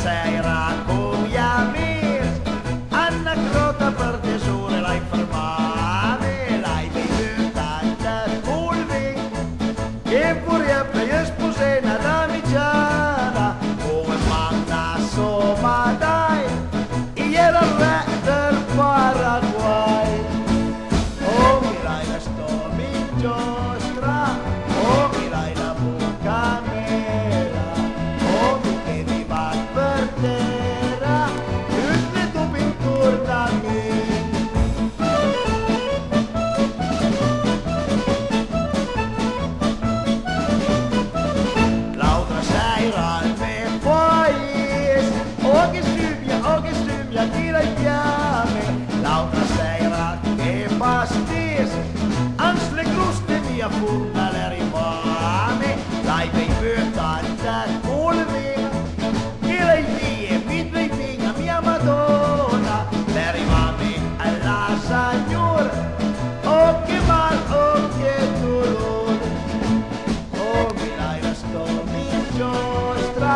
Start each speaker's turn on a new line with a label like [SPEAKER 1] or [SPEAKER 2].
[SPEAKER 1] sera con gli amici, Anna Crota per tesore l'hai fermata, l'hai bevuta da colvi, che pure per sposare una damiggiata, come manda somma dai, era il re del Paraguay. Oh, mirai la storia giostra, oh, mirai la bocca nera, oh, tu che viva per terra, tutte tu pintur da me. L'altra sera al mio paese, oh che sumia, tira i piame, l'altra sera che pastese, ans le cruste via funda le rimane, l'hai bevuta da colvina, che lei vie, mentre i figli, mia Madonna, le rimane alla signora, oh che mal, oh che dolore, oh mirai la storia giostra,